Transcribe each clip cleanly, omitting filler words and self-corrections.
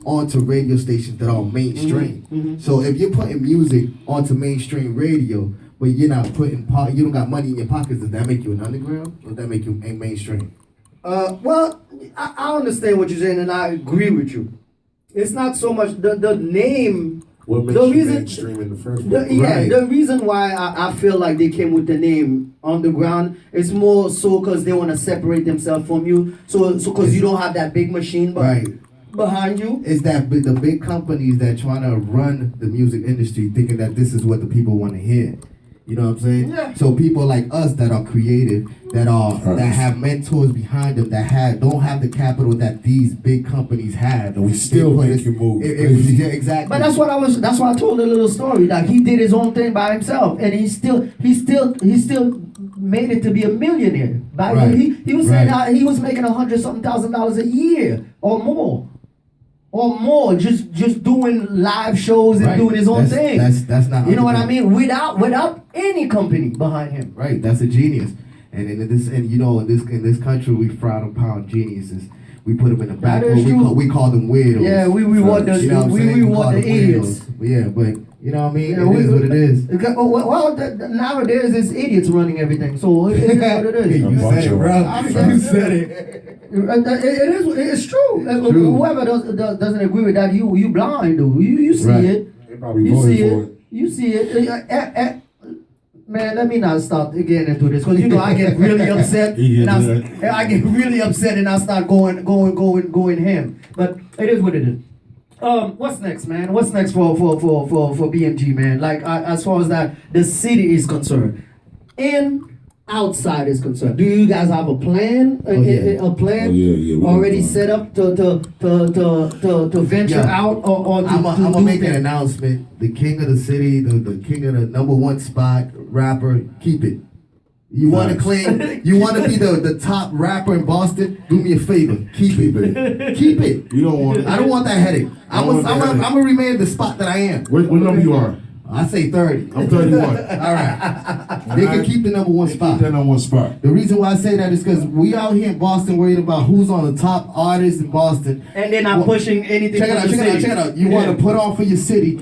onto radio stations that are mainstream. So if you're putting music onto mainstream radio, but you're not you don't got money in your pockets, does that make you an underground, or does that make you a mainstream? Well, I understand what you're saying, and I agree with you. It's not so much the name. What makes you mainstream in the first place? The reason why I feel like they came with the name underground is more so because they want to separate themselves from you. So because you don't have that big machine behind you. It's that the big companies that trying to run the music industry thinking that this is what the people want to hear. You know what I'm saying? Yeah. So people like us that are creative, that have mentors behind them, that don't have the capital that these big companies have, and we still make you move. Yeah, exactly. But that's why I told a little story. Like he did his own thing by himself, and he still made it to be a millionaire. Right. He was saying that he was making $100,000 a year or more, just doing live shows and doing his own thing. That's not. You know what I mean? Without any company behind him. Right. That's a genius. And in this country, we frown upon geniuses. We put them in the back. We call them weirdos. Yeah, we reward the idiots. Yeah, but you know what I mean? It is what it is. Well, nowadays it's idiots running everything. So it is what it is. You said it, bro. You said it. It's true. Whoever doesn't agree with that, you blind, dude. You see it. They probably voted for it. You see it. Man, let me not start getting into this because I get really upset. I get really upset and I start going ham. But it is what it is. What's next, man? What's next for BMG, man? Like as far as that the city is concerned, and outside is concerned. Do you guys have a plan? A plan already set up to venture out or to I'm gonna make an announcement. The king of the city, the king of the #1 spot rapper, keep it. You want to claim? You want to be the top rapper in Boston? Do me a favor, keep it. Keep it. You don't want it. I don't want that headache. I'm gonna remain the spot that I am. What number you are? I say 30. I'm 31. All right. They can keep the #1 spot. Keep that #1 spot. The reason why I say that is because we out here in Boston worried about who's on the top artist in Boston. And they're not pushing anything. Check it out. You want to put on for your city,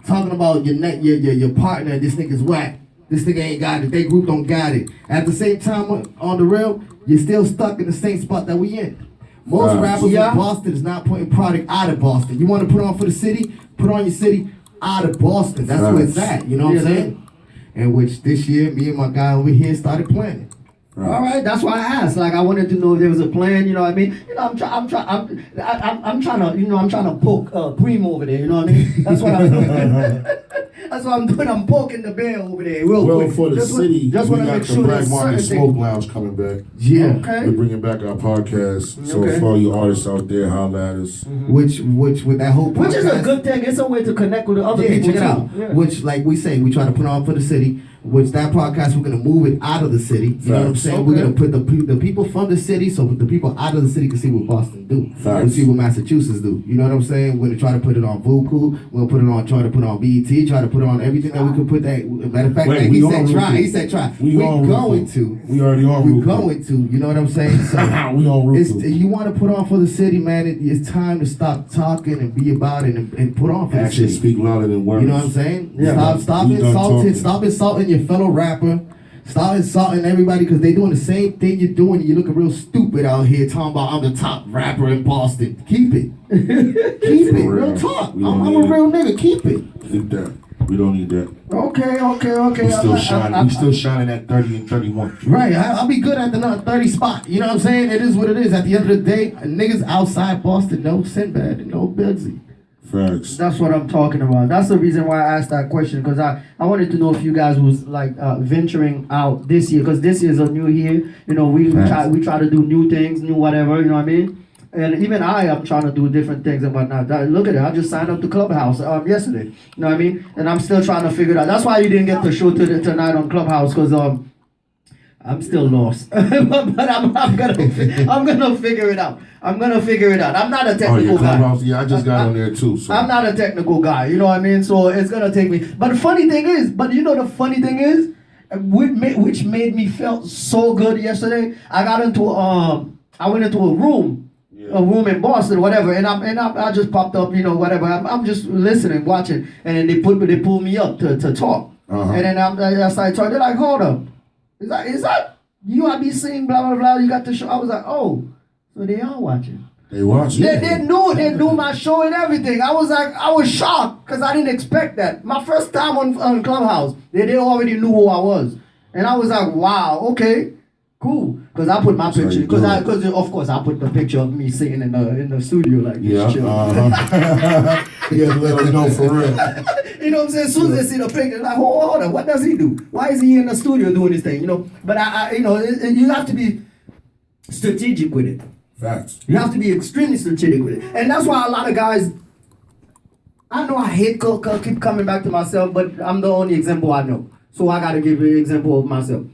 talking about your partner, this nigga's whack. This nigga ain't got it. They group don't got it. At the same time, on the real, you're still stuck in the same spot that we in. Most rappers in Boston is not putting product out of Boston. You want to put on for the city, put on your city out of Boston. That's where it's at. You know what I'm saying? And which this year, me and my guy over here started planning. All right, that's why I asked. Like, I wanted to know if there was a plan. You know what I mean? You know, I'm trying to poke Primo over there. You know what I mean? That's what I'm doing. That's what I'm doing. I'm poking the bear over there. Real quick. For the city, just we want to got make the sure Black there's Market certain Smoke things. Lounge coming back. Yeah. Okay. We're bringing back our podcast. So for all you artists out there, holla at us. Which with that whole podcast, which is a good thing. It's a way to connect with the other people. Check it out. Yeah. Which, like we say, we try to put on for the city. Which that podcast, we're gonna move it out of the city. You know what I'm saying? Okay. We're gonna put the people from the city, so the people out of the city can see what Boston do. Facts. We see what Massachusetts do. You know what I'm saying? We're gonna try to put it on Vuku. We're gonna try to put it on BET. Try to put it on everything that we could put that. Matter of fact, he said try. We're going to. We already on. We're going to. You know what I'm saying? So we on route. You want to put on for the city, man. It's time to stop talking and be about it and put on for the Actions city. speak louder than words. You know what I'm saying? Yeah. Stop insulting your fellow rapper. Stop insulting everybody because they doing the same thing you're doing. You're looking real stupid out here talking about I'm the top rapper in Boston. Keep it. Keep it. Real talk. I'm a real nigga. Keep it. Keep that. We don't need that. Okay. We still shining. We still shining at 30 and 31. Right. I'll be good at the 30 spot. You know what I'm saying? It is what it is. At the end of the day, niggas outside Boston, no Sinbad and no Bugsy. Facts. That's what I'm talking about. That's the reason why I asked that question, because I wanted to know if you guys was like venturing out this year, because this year's a new year. You know, we try to do new things, new whatever. You know what I mean? And even I am trying to do different things and whatnot. Look at it. I just signed up to Clubhouse yesterday. You know what I mean? And I'm still trying to figure it out. That's why you didn't get the show tonight on Clubhouse, because I'm still lost. but I'm gonna figure it out. I'm not a technical guy. Yeah, I just got on there too. So. I'm not a technical guy. You know what I mean? So it's gonna take me. But the funny thing is, which made me feel so good yesterday. I went into a room. Yeah. a room in Boston, whatever, and I just popped up, you know, whatever. I'm just listening, watching, and then they pulled me up to talk, and then I started talking. They're like, hold up, is that you? I be seeing blah blah blah. You got the show. I was like, oh, so they are watching. They watch. They knew my show and everything. I was shocked because I didn't expect that. My first time on Clubhouse, they already knew who I was, and I was like, wow, okay. Cool, because I put my picture. Because of course I put the picture of me sitting in the studio like this. Yeah. Yeah, let them know for real. You know what I'm saying? As soon as they see the picture, they're like, hold on, what does he do? Why is he in the studio doing this thing? You know. But I you know, you have to be strategic with it. Facts. You have to be extremely strategic with it, and that's why a lot of guys. I know I hate keep coming back to myself, but I'm the only example I know. So I got to give you an example of myself.